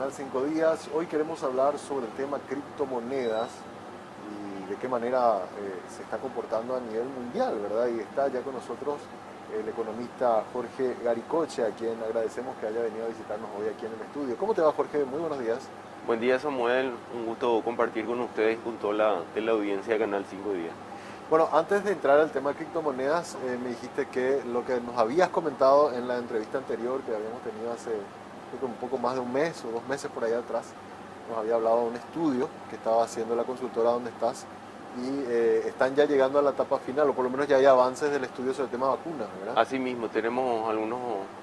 Canal 5 Días. Hoy queremos hablar sobre el tema criptomonedas y de qué manera se está comportando a nivel mundial, ¿verdad? Y está ya con nosotros el economista Jorge Garicoche, a quien agradecemos que haya venido a visitarnos hoy aquí en el estudio. ¿Cómo te va, Jorge? Muy buenos días. Buen día, Samuel, un gusto compartir con ustedes y con toda la audiencia de Canal 5 Días. Bueno, antes de entrar al tema de criptomonedas, me dijiste que lo que nos habías comentado en la entrevista anterior que habíamos tenido hace creo que un poco más de un mes o 2 meses por ahí atrás, nos había hablado de un estudio que estaba haciendo la consultora donde estás y están ya llegando a la etapa final, o por lo menos ya hay avances del estudio sobre el tema vacunas, ¿verdad? Asimismo, tenemos algunos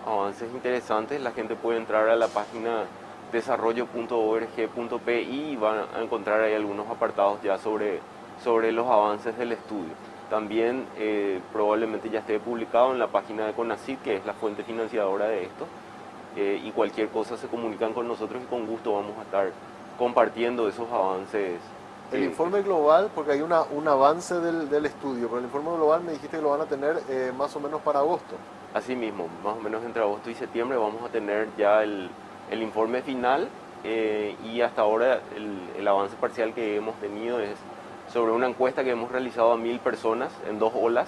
avances interesantes. La gente puede entrar a la página desarrollo.org.pi y van a encontrar ahí algunos apartados ya sobre los avances del estudio. También probablemente ya esté publicado en la página de CONACYT, que es la fuente financiadora de esto, y cualquier cosa se comunican con nosotros y con gusto vamos a estar compartiendo esos avances. El informe global, porque hay un avance del estudio, pero el informe global me dijiste que lo van a tener más o menos para agosto. Asimismo, más o menos entre agosto y septiembre vamos a tener ya el informe final, y hasta ahora el avance parcial que hemos tenido es sobre una encuesta que hemos realizado a 1000 personas en 2 olas,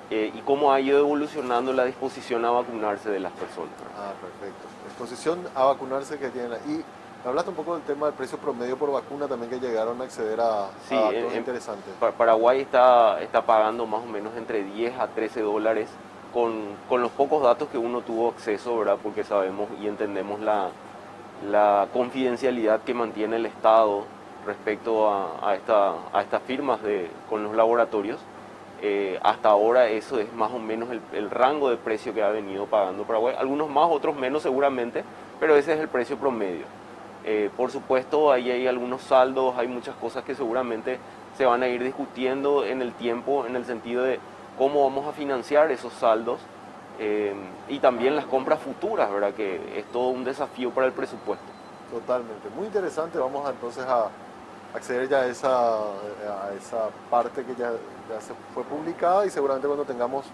y cómo ha ido evolucionando la disposición a vacunarse de las personas. Ah, perfecto. Disposición a vacunarse que tienen. Y me hablaste un poco del tema del precio promedio por vacuna también, que llegaron a acceder a Sí, datos interesantes. Paraguay está pagando más o menos entre 10 a 13 dólares con los pocos datos que uno tuvo acceso, ¿verdad? Porque sabemos y entendemos la confidencialidad que mantiene el Estado respecto a estas firmas con los laboratorios. Hasta ahora eso es más o menos el rango de precio que ha venido pagando Paraguay. Algunos más, otros menos seguramente, pero ese es el precio promedio. Por supuesto, ahí hay algunos saldos, hay muchas cosas que seguramente se van a ir discutiendo en el tiempo, en el sentido de cómo vamos a financiar esos saldos, y también las compras futuras, ¿verdad? Que es todo un desafío para el presupuesto. Totalmente. Muy interesante. Vamos entonces a acceder ya a esa parte que ya se fue publicada, y seguramente cuando tengamos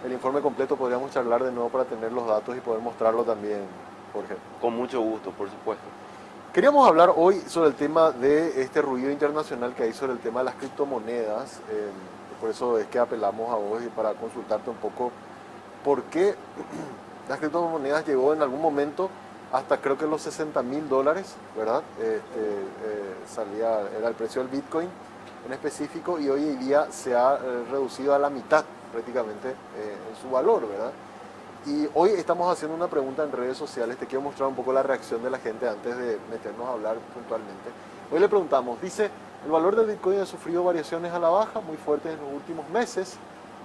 el informe completo podríamos charlar de nuevo para tener los datos y poder mostrarlo también, Jorge. Con mucho gusto, por supuesto. Queríamos hablar hoy sobre el tema de este ruido internacional que hay sobre el tema de las criptomonedas. Por eso es que apelamos a vos y para consultarte un poco por qué las criptomonedas llegó en algún momento hasta creo que los $60.000, ¿verdad? Era el precio del Bitcoin en específico, y hoy en día se ha reducido a la mitad prácticamente en su valor, ¿verdad? Y hoy estamos haciendo una pregunta en redes sociales. Te quiero mostrar un poco la reacción de la gente antes de meternos a hablar puntualmente. Hoy le preguntamos, dice, el valor del Bitcoin ha sufrido variaciones a la baja muy fuertes en los últimos meses.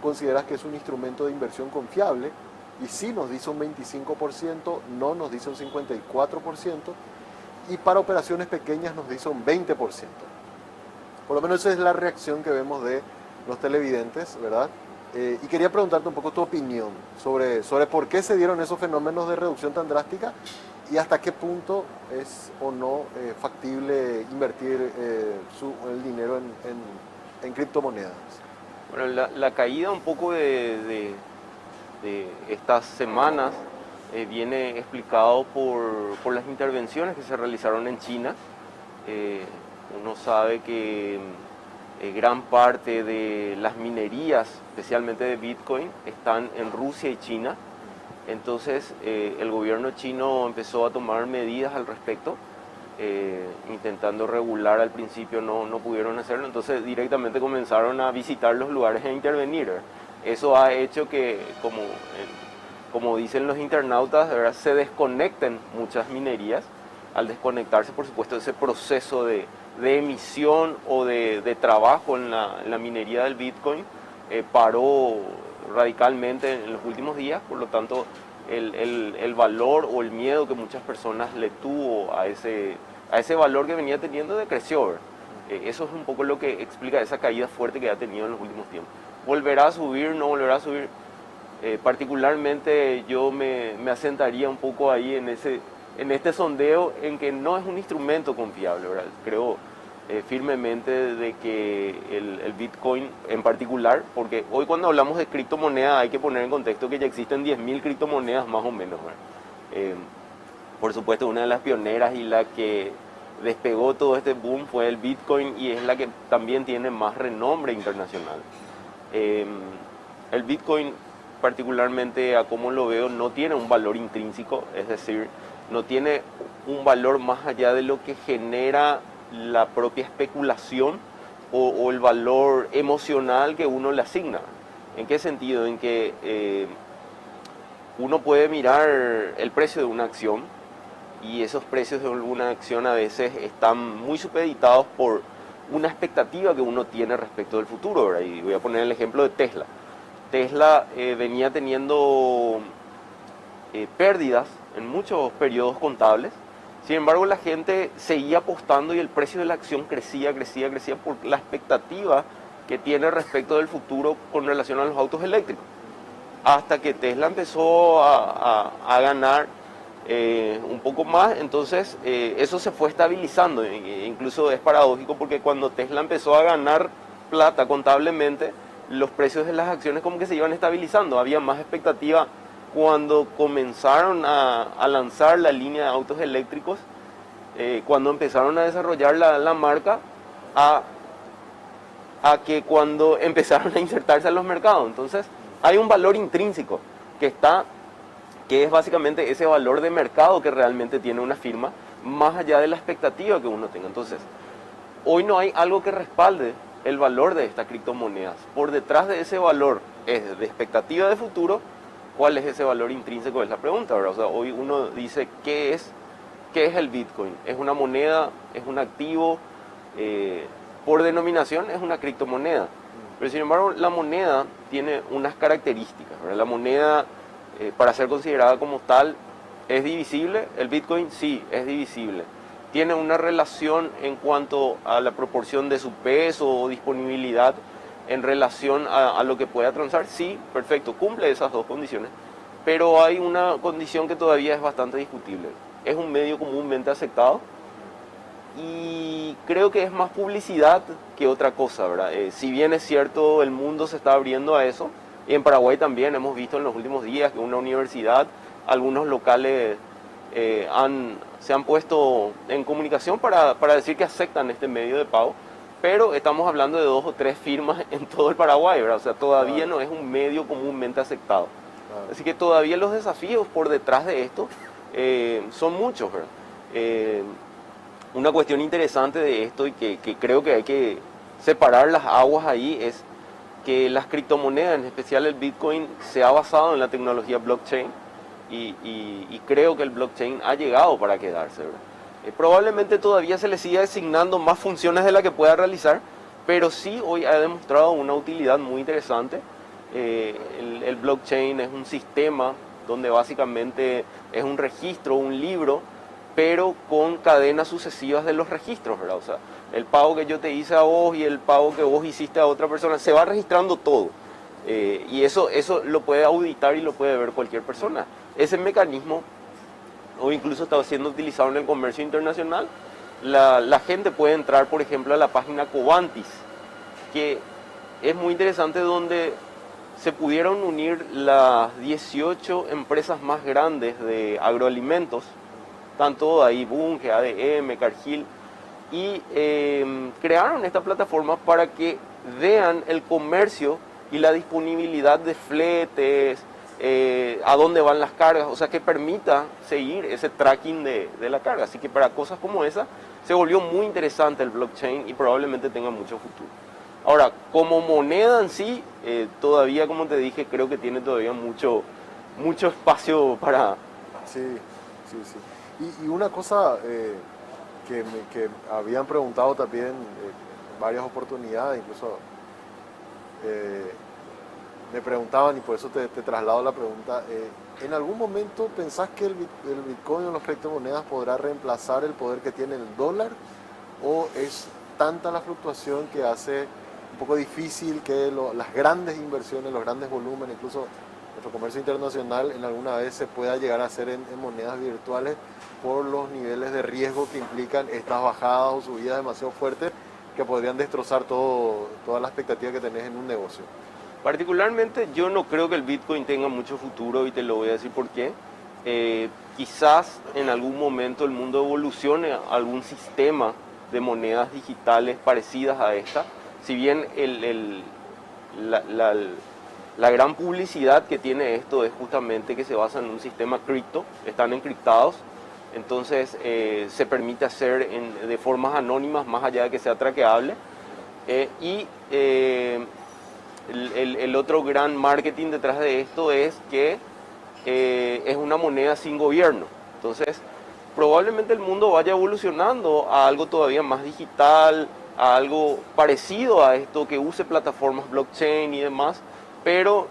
¿Consideras que es un instrumento de inversión confiable? Y sí nos dice un 25%, no nos dice un 54%, y para operaciones pequeñas nos dice un 20%. Por lo menos esa es la reacción que vemos de los televidentes, ¿verdad? Y quería preguntarte un poco tu opinión sobre por qué se dieron esos fenómenos de reducción tan drástica y hasta qué punto es o no factible invertir el dinero en criptomonedas. Bueno, la caída un poco de estas semanas viene explicado por las intervenciones que se realizaron en China. Uno sabe que gran parte de las minerías, especialmente de Bitcoin, están en Rusia y China. Entonces el gobierno chino empezó a tomar medidas al respecto, intentando regular. Al principio no pudieron hacerlo, entonces directamente comenzaron a visitar los lugares e intervenir. Eso ha hecho que, como dicen los internautas, ¿verdad?, se desconecten muchas minerías. Al desconectarse, por supuesto, ese proceso de emisión o de trabajo en la minería del Bitcoin paró radicalmente en los últimos días. Por lo tanto, el valor o el miedo que muchas personas le tuvo a ese valor que venía teniendo decreció, ¿verdad? Eso es un poco lo que explica esa caída fuerte que ha tenido en los últimos tiempos. ¿Volverá a subir? ¿No volverá a subir? Particularmente yo me asentaría un poco ahí en este sondeo, en que no es un instrumento confiable, ¿verdad? Creo firmemente de que el Bitcoin en particular, porque hoy cuando hablamos de criptomonedas hay que poner en contexto que ya existen 10.000 criptomonedas más o menos, ¿verdad? Por supuesto, una de las pioneras y la que despegó todo este boom fue el Bitcoin y es la que también tiene más renombre internacional. Eh, el Bitcoin, particularmente a como lo veo, no tiene un valor intrínseco, es decir, no tiene un valor más allá de lo que genera la propia especulación o el valor emocional que uno le asigna. ¿En qué sentido? En que uno puede mirar el precio de una acción y esos precios de alguna acción a veces están muy supeditados por una expectativa que uno tiene respecto del futuro, ¿verdad? Y voy a poner el ejemplo de Tesla. Tesla venía teniendo pérdidas en muchos periodos contables. Sin embargo, la gente seguía apostando y el precio de la acción crecía por la expectativa que tiene respecto del futuro con relación a los autos eléctricos. Hasta que Tesla empezó a ganar un poco más, entonces eso se fue estabilizando. Incluso es paradójico porque cuando Tesla empezó a ganar plata contablemente, los precios de las acciones como que se iban estabilizando. Había más expectativa cuando comenzaron a lanzar la línea de autos eléctricos, cuando empezaron a desarrollar la marca, a que cuando empezaron a insertarse en los mercados. Entonces hay un valor intrínseco que es básicamente ese valor de mercado que realmente tiene una firma, más allá de la expectativa que uno tenga. Entonces, hoy no hay algo que respalde el valor de estas criptomonedas. Por detrás de ese valor es de expectativa de futuro. ¿Cuál es ese valor intrínseco? Es la pregunta, ¿verdad? O sea, hoy uno dice, ¿qué es el Bitcoin? ¿Es una moneda? ¿Es un activo? Por denominación es una criptomoneda. Pero sin embargo, la moneda tiene unas características, ¿verdad? La moneda, para ser considerada como tal, ¿es divisible? El Bitcoin sí, es divisible. ¿Tiene una relación en cuanto a la proporción de su peso o disponibilidad en relación a lo que pueda transar? Sí, perfecto, cumple esas dos condiciones. Pero hay una condición que todavía es bastante discutible. Es un medio comúnmente aceptado y creo que es más publicidad que otra cosa, ¿verdad? Si bien es cierto, el mundo se está abriendo a eso, y en Paraguay también hemos visto en los últimos días que una universidad, algunos locales se han puesto en comunicación para decir que aceptan este medio de pago, pero estamos hablando de 2 o 3 firmas en todo el Paraguay, ¿verdad? O sea, todavía no es un medio comúnmente aceptado. Así que todavía los desafíos por detrás de esto son muchos, ¿verdad? Una cuestión interesante de esto y que creo que hay que separar las aguas ahí es que las criptomonedas, en especial el Bitcoin, se ha basado en la tecnología blockchain y creo que el blockchain ha llegado para quedarse, ¿verdad? Probablemente todavía se le siga asignando más funciones de las que pueda realizar, pero sí hoy ha demostrado una utilidad muy interesante. El blockchain es un sistema donde básicamente es un registro, un libro, pero con cadenas sucesivas de los registros, ¿verdad? O sea, el pago que yo te hice a vos y el pago que vos hiciste a otra persona, se va registrando todo. Y eso lo puede auditar y lo puede ver cualquier persona. Ese mecanismo, o incluso está siendo utilizado en el comercio internacional. La gente puede entrar, por ejemplo, a la página Covantis, que es muy interesante, donde se pudieron unir las 18 empresas más grandes de agroalimentos, tanto ahí Bunge, ADM, Cargill, y crearon esta plataforma para que vean el comercio y la disponibilidad de fletes, a dónde van las cargas, o sea, que permita seguir ese tracking de la carga. Así que para cosas como esa se volvió muy interesante el blockchain y probablemente tenga mucho futuro. Ahora, como moneda en sí, todavía, como te dije, creo que tiene todavía mucho espacio para... Sí, sí, sí. Y una cosa que habían preguntado también en varias oportunidades, incluso me preguntaban, y por eso te traslado la pregunta, ¿en algún momento pensás que el Bitcoin o las criptomonedas podrá reemplazar el poder que tiene el dólar? ¿O es tanta la fluctuación que hace un poco difícil que las grandes inversiones, los grandes volúmenes, incluso nuestro comercio internacional en alguna vez se pueda llegar a hacer en monedas virtuales por los niveles de riesgo que implican estas bajadas o subidas demasiado fuertes que podrían destrozar toda la expectativa que tenés en un negocio? Particularmente yo no creo que el Bitcoin tenga mucho futuro y te lo voy a decir por qué. quizás en algún momento el mundo evolucione a algún sistema de monedas digitales parecidas a esta, si bien la, la- la gran publicidad que tiene esto es justamente que se basa en un sistema cripto, están encriptados, entonces se permite hacer de formas anónimas más allá de que sea traqueable. Y el otro gran marketing detrás de esto es que es una moneda sin gobierno. Entonces, probablemente el mundo vaya evolucionando a algo todavía más digital, a algo parecido a esto, que use plataformas blockchain y demás, pero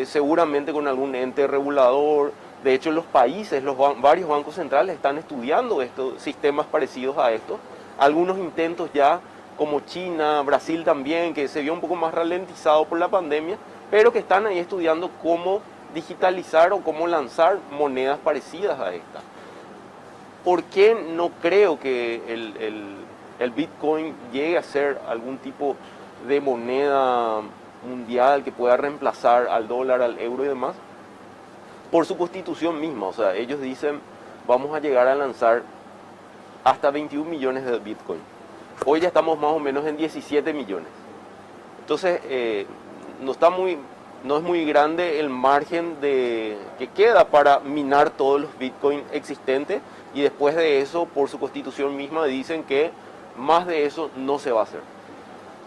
seguramente con algún ente regulador. De hecho, los países, varios bancos centrales están estudiando estos sistemas parecidos a estos. Algunos intentos ya, como China, Brasil también, que se vio un poco más ralentizado por la pandemia, pero que están ahí estudiando cómo digitalizar o cómo lanzar monedas parecidas a esta. ¿Por qué no creo que el Bitcoin llegue a ser algún tipo de moneda mundial que pueda reemplazar al dólar, al euro y demás? Por su constitución misma, o sea, ellos dicen vamos a llegar a lanzar hasta 21 millones de Bitcoin. Hoy ya estamos más o menos en 17 millones. Entonces, no está muy, no es muy grande el margen que queda para minar todos los Bitcoin existentes, y después de eso, por su constitución misma, dicen que más de eso no se va a hacer.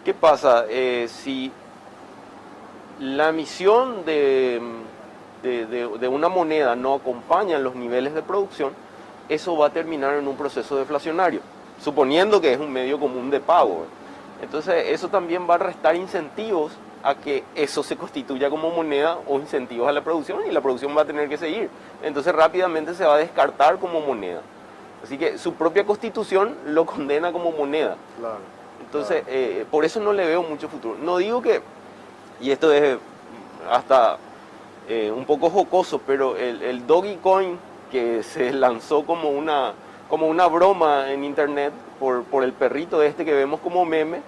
¿Qué pasa? Si la emisión de una moneda no acompaña los niveles de producción, eso va a terminar en un proceso deflacionario, suponiendo que es un medio común de pago. Entonces, eso también va a restar incentivos a que eso se constituya como moneda, o incentivos a la producción, y la producción va a tener que seguir. Entonces, rápidamente se va a descartar como moneda. Así que su propia constitución lo condena como moneda. Claro, Entonces, claro. por eso no le veo mucho futuro. No digo que, y esto es hasta un poco jocoso, pero el Dogecoin, que se lanzó como una broma en internet por el perrito este que vemos como meme,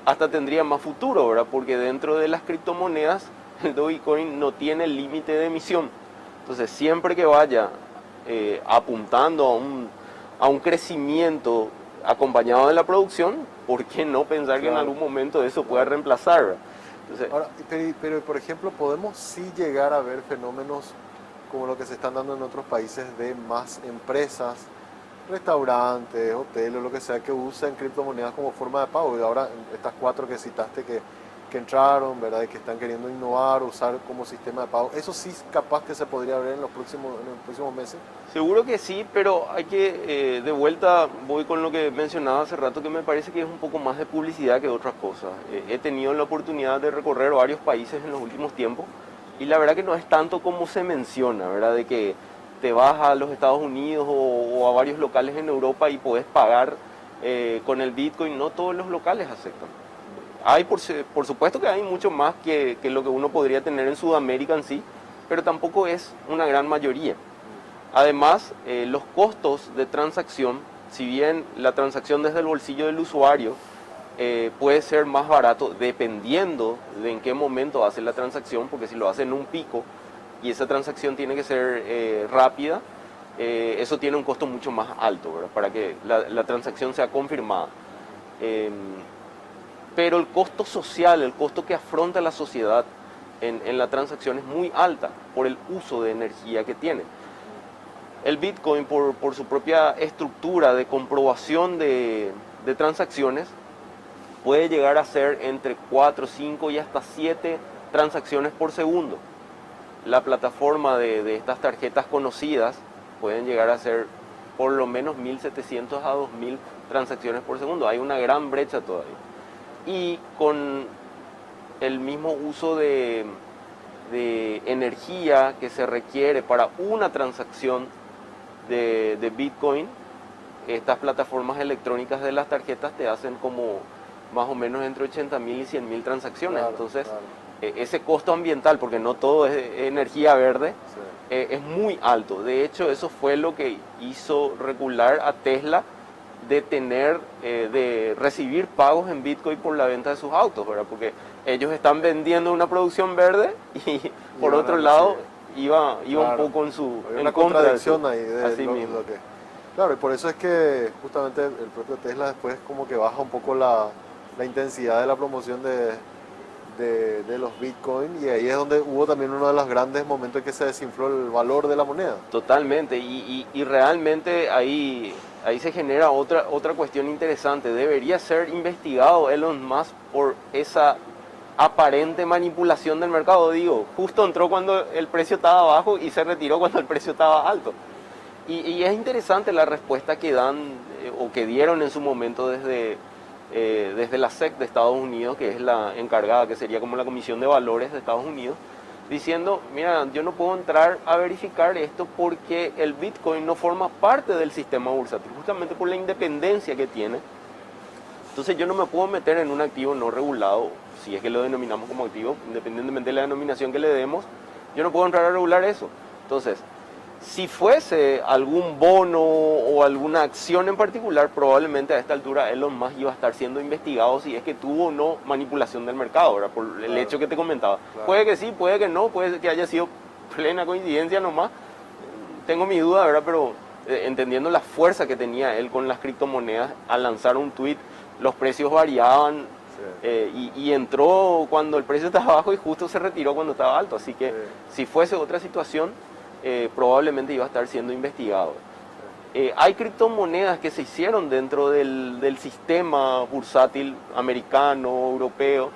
hasta tendría más futuro, ¿verdad? Porque dentro de las criptomonedas el Dogecoin no tiene límite de emisión. Entonces, siempre que vaya apuntando a un crecimiento acompañado de la producción, ¿por qué no pensar que en Claro, algún momento eso pueda claro. reemplazar, ¿verdad? Entonces, Ahora, pero, por ejemplo, podemos sí llegar a ver fenómenos como lo que se están dando en otros países de más empresas, restaurantes, hoteles, lo que sea, que usan criptomonedas como forma de pago. Y ahora estas cuatro que citaste que entraron, ¿verdad? Y que están queriendo innovar, usar como sistema de pago. Eso sí es capaz que se podría ver en los próximos meses. seguro que sí, pero hay que, de vuelta, voy con lo que mencionaba hace rato, que me parece que es un poco más de publicidad que otras cosas. He tenido la oportunidad de recorrer varios países en los últimos tiempos, y la verdad que no es tanto como se menciona, ¿verdad? De que te vas a los Estados Unidos o a varios locales en Europa y podés pagar con el Bitcoin. No todos los locales aceptan. Hay, por supuesto que hay mucho más que lo que uno podría tener en Sudamérica en sí, pero tampoco es una gran mayoría. Además, los costos de transacción, si bien la transacción desde el bolsillo del usuario puede ser más barato dependiendo de en qué momento hace la transacción, porque si lo hace en un pico y esa transacción tiene que ser rápida, eso tiene un costo mucho más alto, ¿verdad? Para que la transacción sea confirmada. Eh, pero el costo social, el costo que afronta la sociedad en la transacción es muy alta por el uso de energía que tiene. El Bitcoin, por su propia estructura de comprobación de transacciones, puede llegar a ser entre 4, 5 y hasta 7 transacciones por segundo. La plataforma de estas tarjetas conocidas pueden llegar a ser por lo menos 1.700 a 2.000 transacciones por segundo. Hay una gran brecha todavía. Y con el mismo uso de energía que se requiere para una transacción de Bitcoin, estas plataformas electrónicas de las tarjetas te hacen como más o menos entre 80.000 y 100.000 transacciones. Claro, Entonces, claro. ese costo ambiental, porque no todo es energía verde, Sí. es muy alto. De hecho, eso fue lo que hizo regular a Tesla de recibir pagos en Bitcoin por la venta de sus autos, ¿verdad? Porque ellos están vendiendo una producción verde y Y por van a otro lado recibir. iba Claro. un poco Hay en una contra de contradicción su- ahí de así mismo. lo que... Claro, y por eso es que justamente el propio Tesla después como que baja un poco la intensidad de la promoción de los Bitcoin y ahí es donde hubo también uno de los grandes momentos en que se desinfló el valor de la moneda. Totalmente, y realmente ahí se genera otra cuestión interesante. Debería ser investigado Elon Musk por esa aparente manipulación del mercado. Digo, justo entró cuando el precio estaba bajo y se retiró cuando el precio estaba alto. Y es interesante la respuesta que dan o que dieron en su momento desde la SEC de Estados Unidos, que es la encargada, que sería como la Comisión de Valores de Estados Unidos, diciendo, mira, yo no puedo entrar a verificar esto porque el Bitcoin no forma parte del sistema bursátil, justamente por la independencia que tiene. Entonces yo no me puedo meter en un activo no regulado, si es que lo denominamos como activo, independientemente de la denominación que le demos, yo no puedo entrar a regular eso. Entonces, si fuese algún bono o alguna acción en particular, probablemente a esta altura Elon Musk iba a estar siendo investigado si es que tuvo o no manipulación del mercado, ¿verdad? Por el Claro, hecho que te comentaba. claro. Puede que sí, puede que no, puede que haya sido plena coincidencia nomás. Tengo mi duda, ¿verdad? Pero entendiendo la fuerza que tenía él con las criptomonedas, al lanzar un tweet, los precios variaban Sí, y entró cuando el precio estaba bajo y justo se retiró cuando estaba alto. Así que sí, si fuese otra situación, probablemente iba a estar siendo investigado. sí. Hay criptomonedas que se hicieron dentro del sistema bursátil americano, europeo,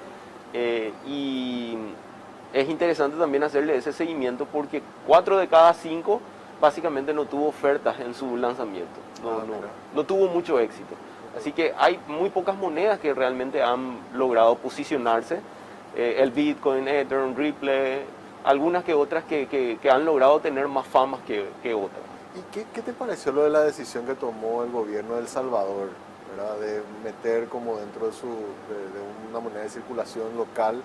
y es interesante también hacerle ese seguimiento porque 4 de cada 5 básicamente no tuvo ofertas en su lanzamiento, Ah, mira. no tuvo mucho éxito. Así que hay muy pocas monedas que realmente han logrado posicionarse. El Bitcoin, Ethereum, Ripple, algunas que otras que han logrado tener más famas que otras. ¿Y qué te pareció lo de la decisión que tomó el gobierno de El Salvador, ¿verdad? De meter como dentro de una moneda de circulación local?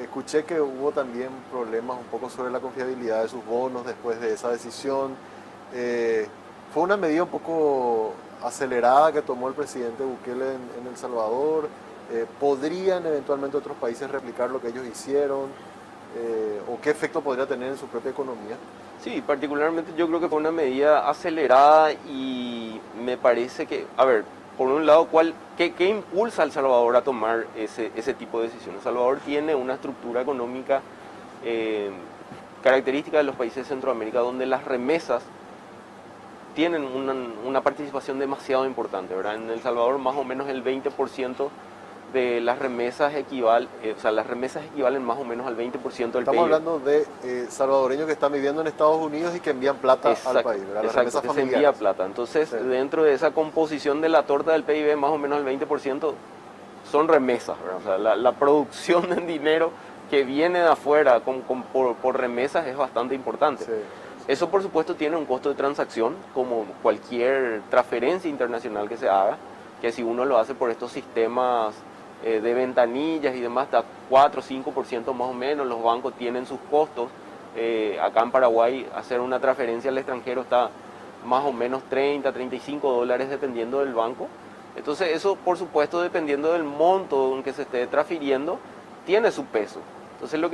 Escuché que hubo también problemas un poco sobre la confiabilidad de sus bonos después de esa decisión. Eh, Fue una medida un poco acelerada que tomó el presidente Bukele en El Salvador. ¿Podrían eventualmente otros países replicar lo que ellos hicieron? ¿O qué efecto podría tener en su propia economía? Sí, particularmente yo creo que fue una medida acelerada y me parece que, a ver, por un lado, qué impulsa a El Salvador a tomar ese tipo de decisiones? El Salvador tiene una estructura económica eh, característica de los países de Centroamérica donde las remesas tienen una participación demasiado importante, ¿verdad? En El Salvador más o menos el 20% de las remesas las remesas equivalen más o menos al 20% del Estamos PIB. hablando de salvadoreños que están viviendo en Estados Unidos y que envían plata al Exacto, país, ¿verdad? Las exacto, remesas que se familiares. envía plata. Entonces, Sí. dentro de esa composición de la torta del PIB, más o menos el 20% son remesas, ¿verdad? O sea, la producción de dinero que viene de afuera por remesas es bastante importante. Sí, Eso, por supuesto, tiene un costo de transacción, como cualquier transferencia internacional que se haga, que si uno lo hace por estos sistemas de ventanillas y demás, está 4 o 5% más o menos, los bancos tienen sus costos. Acá en Paraguay hacer una transferencia al extranjero está más o menos 30, 35 dólares dependiendo del banco. Entonces eso, por supuesto, dependiendo del monto en que se esté transfiriendo, tiene su peso. Entonces lo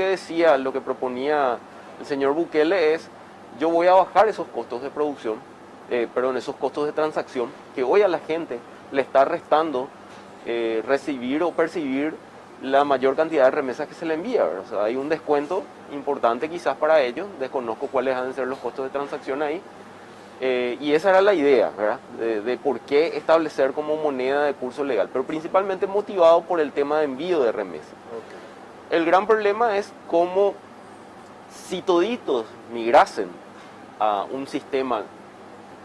que proponía el señor Bukele es, yo voy a bajar esos costos de producción, esos costos de transacción, que hoy a la gente le está restando recibir o percibir la mayor cantidad de remesas que se le envía, ¿verdad? O sea, hay un descuento importante quizás para ellos, desconozco cuáles han de ser los costos de transacción ahí, y esa era la idea, ¿verdad? De por qué establecer como moneda de curso legal, pero principalmente motivado por el tema de envío de remesas. ok. El gran problema es cómo si toditos migrasen a un sistema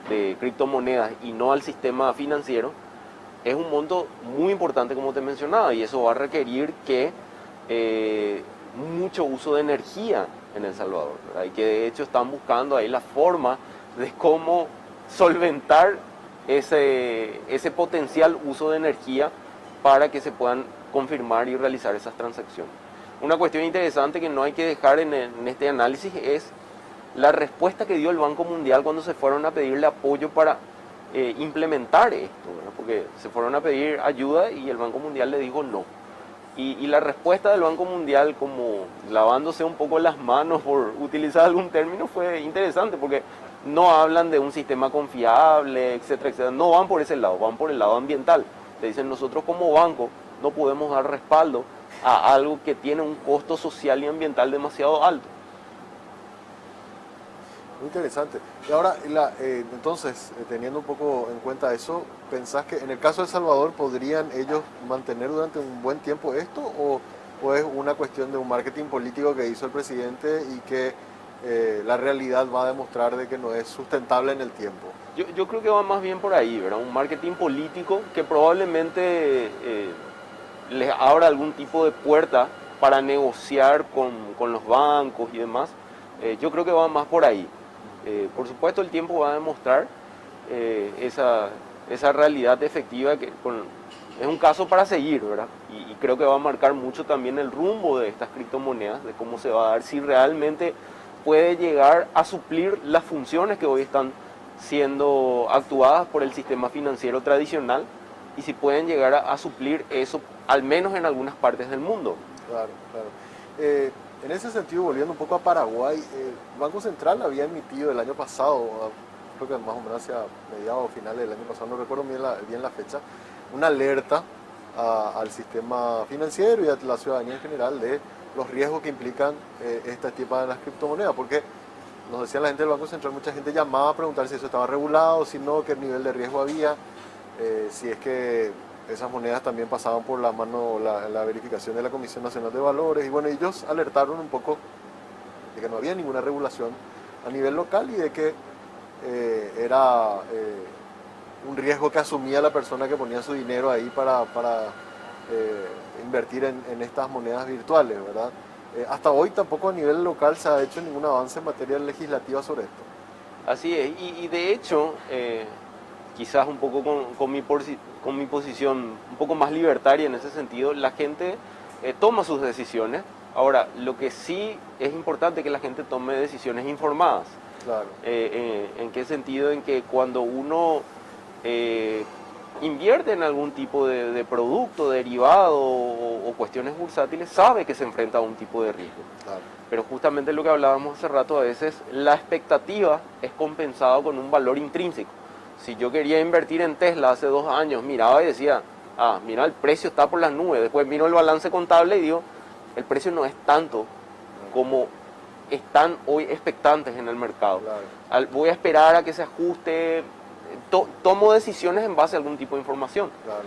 de criptomonedas y no al sistema financiero, es un monto muy importante como te mencionaba y eso va a requerir que mucho uso de energía en El Salvador, ¿verdad? Y que de hecho están buscando ahí la forma de cómo solventar ese potencial uso de energía para que se puedan confirmar y realizar esas transacciones. Una cuestión interesante que no hay que dejar en este análisis es la respuesta que dio el Banco Mundial cuando se fueron a pedirle apoyo para implementar esto, ¿verdad? Porque se fueron a pedir ayuda y el Banco Mundial le dijo no. Y la respuesta del Banco Mundial, como lavándose un poco las manos por utilizar algún término, fue interesante porque no hablan de un sistema confiable, etcétera, etcétera. No van por ese lado, van por el lado ambiental. Te dicen, nosotros como banco no podemos dar respaldo a algo que tiene un costo social y ambiental demasiado alto. Muy interesante. Y ahora, entonces, teniendo un poco en cuenta eso, ¿pensás que en el caso de El Salvador podrían ellos mantener durante un buen tiempo esto o es una cuestión de un marketing político que hizo el presidente y que la realidad va a demostrar de que no es sustentable en el tiempo? Yo creo que va más bien por ahí, ¿verdad? Un marketing político que probablemente les abra algún tipo de puerta para negociar con los bancos y demás. Yo creo que va más por ahí. Por supuesto el tiempo va a demostrar esa realidad efectiva que es un caso para seguir, ¿verdad? Y creo que va a marcar mucho también el rumbo de estas criptomonedas, de cómo se va a dar, si realmente puede llegar a suplir las funciones que hoy están siendo actuadas por el sistema financiero tradicional y si pueden llegar a suplir eso, al menos en algunas partes del mundo. Claro, claro. En ese sentido, volviendo un poco a Paraguay, el Banco Central había emitido el año pasado, creo que más o menos hacia mediados o finales del año pasado, no recuerdo bien la fecha, una alerta al sistema financiero y a la ciudadanía en general de los riesgos que implican este tipo de las criptomonedas, porque nos decía la gente del Banco Central, mucha gente llamaba a preguntar si eso estaba regulado, si no, qué nivel de riesgo había, si es que esas monedas también pasaban por la mano la verificación de la Comisión Nacional de Valores y bueno, ellos alertaron un poco de que no había ninguna regulación a nivel local y de que era un riesgo que asumía la persona que ponía su dinero ahí para invertir en estas monedas virtuales, ¿verdad? Hasta hoy tampoco a nivel local se ha hecho ningún avance en materia legislativa sobre esto. Así es, y de hecho, quizás un poco con mi posición un poco más libertaria en ese sentido, la gente toma sus decisiones. Ahora, lo que sí es importante es que la gente tome decisiones informadas. Claro. ¿En qué sentido? En que cuando uno invierte en algún tipo de producto, derivado o cuestiones bursátiles, sabe que se enfrenta a un tipo de riesgo. Claro. Pero justamente lo que hablábamos hace rato, a veces la expectativa es compensada con un valor intrínseco. Si yo quería invertir en Tesla hace 2 años, miraba y decía, mira, el precio está por las nubes. Después miro el balance contable y digo, el precio no es tanto como están hoy expectantes en el mercado. Claro. Voy a esperar a que se ajuste, tomo decisiones en base a algún tipo de información. Claro.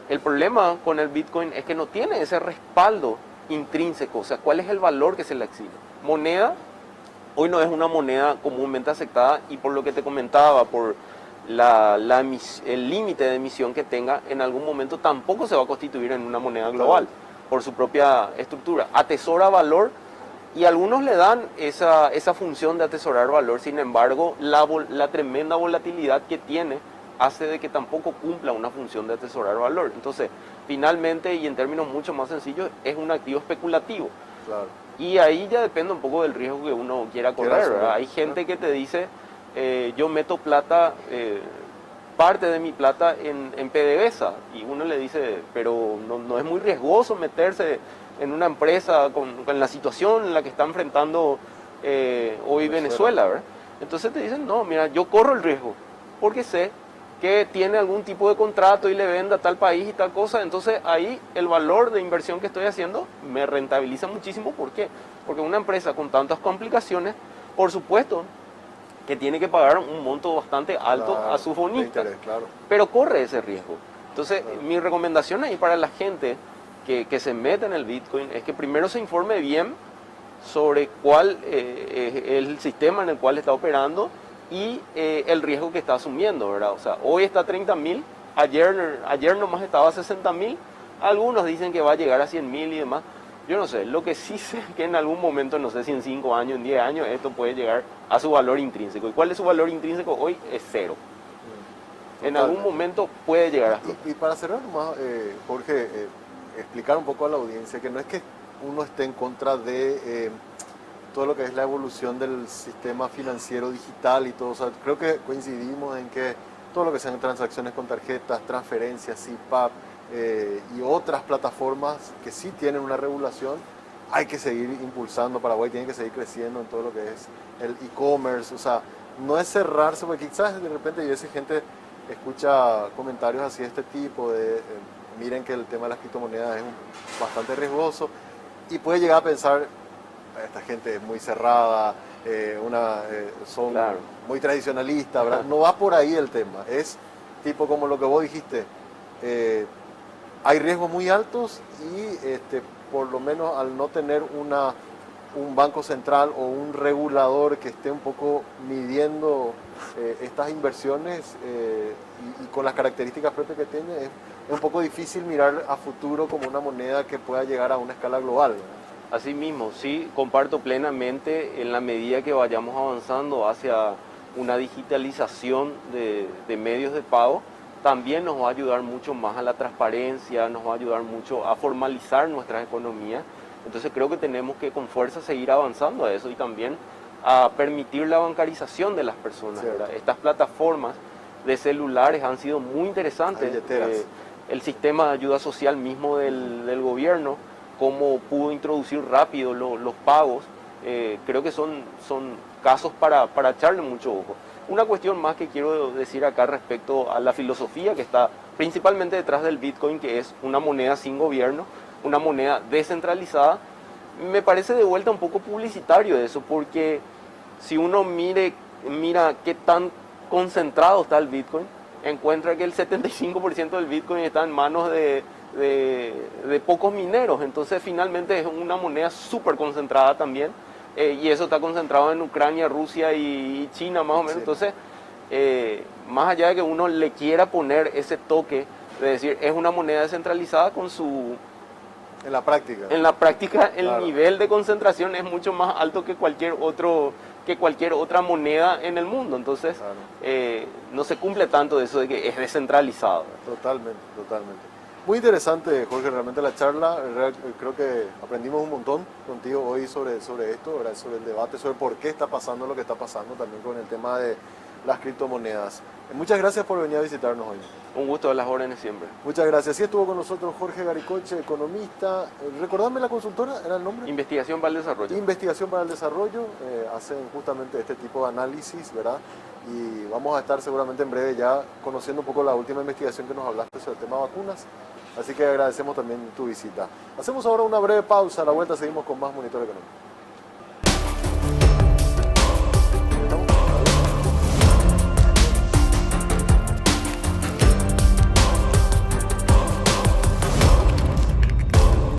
El problema con el Bitcoin es que no tiene ese respaldo intrínseco, o sea, ¿cuál es el valor que se le exige? Moneda, hoy no es una moneda comúnmente aceptada y por lo que te comentaba, por el límite de emisión que tenga, en algún momento tampoco se va a constituir en una moneda global, por su propia estructura. Atesora valor y algunos le dan esa función de atesorar valor, sin embargo, la tremenda volatilidad que tiene hace de que tampoco cumpla una función de atesorar valor. Entonces, finalmente, y en términos mucho más sencillos, es un activo especulativo. Claro. Y ahí ya depende un poco del riesgo que uno quiera correr, ¿verdad? Hay gente que te dice, yo meto plata, parte de mi plata en PDVSA, y uno le dice, pero no es muy riesgoso meterse en una empresa con la situación en la que está enfrentando hoy Venezuela, ¿verdad? Entonces te dicen, no, mira, yo corro el riesgo, porque sé que tiene algún tipo de contrato y le venda a tal país y tal cosa, entonces ahí el valor de inversión que estoy haciendo me rentabiliza muchísimo. ¿Por qué? Porque una empresa con tantas complicaciones, por supuesto, que tiene que pagar un monto bastante alto a sus bonistas, claro. pero corre ese riesgo. Entonces, mi recomendación ahí para la gente que se mete en el Bitcoin es que primero se informe bien sobre cuál es el sistema en el cual está operando y el riesgo que está asumiendo, ¿verdad? O sea, hoy está a 30.000, ayer nomás estaba a 60.000, algunos dicen que va a llegar a 100.000 y demás. Yo no sé, lo que sí sé es que en algún momento, no sé si en 5 años, en 10 años, esto puede llegar a su valor intrínseco. ¿Y cuál es su valor intrínseco hoy? Es 0. En algún momento puede llegar a esto. Y para cerrar nomás, Jorge, explicar un poco a la audiencia que no es que uno esté en contra de todo lo que es la evolución del sistema financiero digital y todo. O sea, creo que coincidimos en que todo lo que sean transacciones con tarjetas, transferencias, CIPAP, y otras plataformas que sí tienen una regulación, hay que seguir impulsando. Paraguay tiene que seguir creciendo en todo lo que es el e-commerce. O sea, no es cerrarse, porque quizás de repente yo sé gente escucha comentarios así de este tipo, de miren que el tema de las criptomonedas es bastante riesgoso, y puede llegar a pensar, esta gente es muy cerrada, son Claro. muy tradicionalistas, ¿verdad? No va por ahí el tema, es tipo como lo que vos dijiste, hay riesgos muy altos y por lo menos al no tener un banco central o un regulador que esté un poco midiendo estas inversiones y con las características propias que tiene, es un poco difícil mirar a futuro como una moneda que pueda llegar a una escala global, ¿verdad? Así mismo, sí, comparto plenamente en la medida que vayamos avanzando hacia una digitalización de medios de pago, también nos va a ayudar mucho más a la transparencia, nos va a ayudar mucho a formalizar nuestras economías. Entonces creo que tenemos que con fuerza seguir avanzando a eso y también a permitir la bancarización de las personas, ¿verdad? Estas plataformas de celulares han sido muy interesantes. El sistema de ayuda social mismo del gobierno, cómo pudo introducir rápido los pagos, creo que son casos para echarle mucho ojo. Una cuestión más que quiero decir acá respecto a la filosofía que está principalmente detrás del Bitcoin, que es una moneda sin gobierno, una moneda descentralizada, me parece de vuelta un poco publicitario eso, porque si uno mira qué tan concentrado está el Bitcoin, encuentra que el 75% del Bitcoin está en manos de pocos mineros. Entonces finalmente es una moneda súper concentrada también, y eso está concentrado en Ucrania, Rusia y China más o menos. Sí. Entonces, más allá de que uno le quiera poner ese toque de decir es una moneda descentralizada, con su... En la práctica. En la práctica el Claro. nivel de concentración es mucho más alto que cualquier otra moneda en el mundo. Entonces, Claro. No se cumple tanto de eso de que es descentralizado. Totalmente, totalmente. Muy interesante, Jorge, realmente la charla. Creo que aprendimos un montón contigo hoy sobre esto, ¿verdad? Sobre el debate, sobre por qué está pasando lo que está pasando también con el tema de las criptomonedas. Muchas gracias por venir a visitarnos hoy. Un gusto, a las órdenes siempre. Muchas gracias. Sí, estuvo con nosotros Jorge Garicoche, economista. Recordame la consultora, ¿era el nombre? Investigación para el Desarrollo. Investigación para el Desarrollo. Hacen justamente este tipo de análisis, ¿verdad? Y vamos a estar seguramente en breve ya conociendo un poco la última investigación que nos hablaste sobre el tema vacunas. Así que agradecemos también tu visita. Hacemos ahora una breve pausa. A la vuelta seguimos con más Monitor Económico.